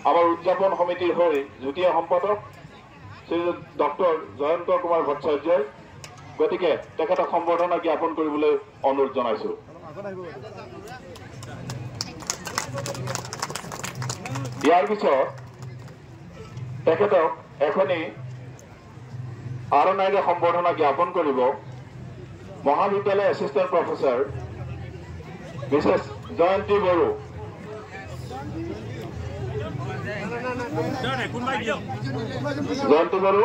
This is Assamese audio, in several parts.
আমাৰ উদযাপন সমিতিৰ হৈ যুটীয়া সম্পাদক শ্ৰীযুত ডক্টৰ জয়ন্ত কুমাৰ ভট্টাচাৰ্যই গতিকে তেখেতক সম্বৰ্ধনা জ্ঞাপন কৰিবলৈ অনুৰোধ জনাইছো। ইয়াৰ পিছত তেখেতক এখনি আৰণাইৰে সম্বৰ্ধনা জ্ঞাপন কৰিব মহাবিদ্যালয় এছিষ্টেণ্ট প্ৰফেচৰ মিছেছ জয়ন্তী বড়ো। জয়ন্তী বড়ো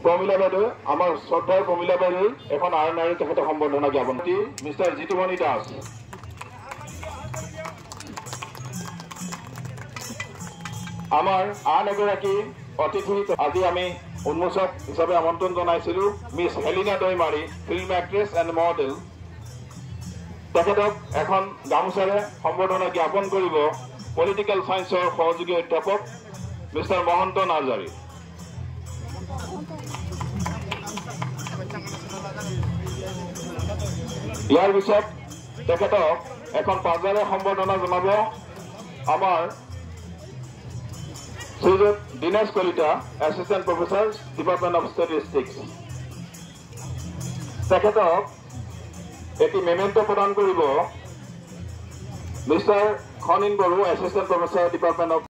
প্ৰমীলা বাইদেউ, আমাৰ শ্ৰদ্ধাৰ প্ৰমীলা বাইদেউ এখন আৰণাইৰে তেখেতক সম্বৰ্ধনা জ্ঞাপন। মিষ্টাৰ জিতুমণি দাস। আমাৰ আন এগৰাকী অতিথি আজি আমি উন্মোচক হিচাপে আমন্ত্ৰণ জনাইছিলো miss Helina Daimary, film actress and model. তেখেতক এখন গামোচাৰে সম্বৰ্ধনা জ্ঞাপন কৰিব পলিটিকেল সায়েন্সৰ সহযোগী অধ্যাপক মিষ্টাৰ মহন্ত নাৰ্জাৰী। ইয়াৰ পিছত তেখেতক এখন পাঁজাৰে সম্বৰ্ধনা জনাব আমাৰ Shrijut Dinesh Kalita, assistant professor, department of statistics. তেখেতক এটি মেমেণ্টো প্ৰদান কৰিব mister Khanin Boro, assistant professor, department of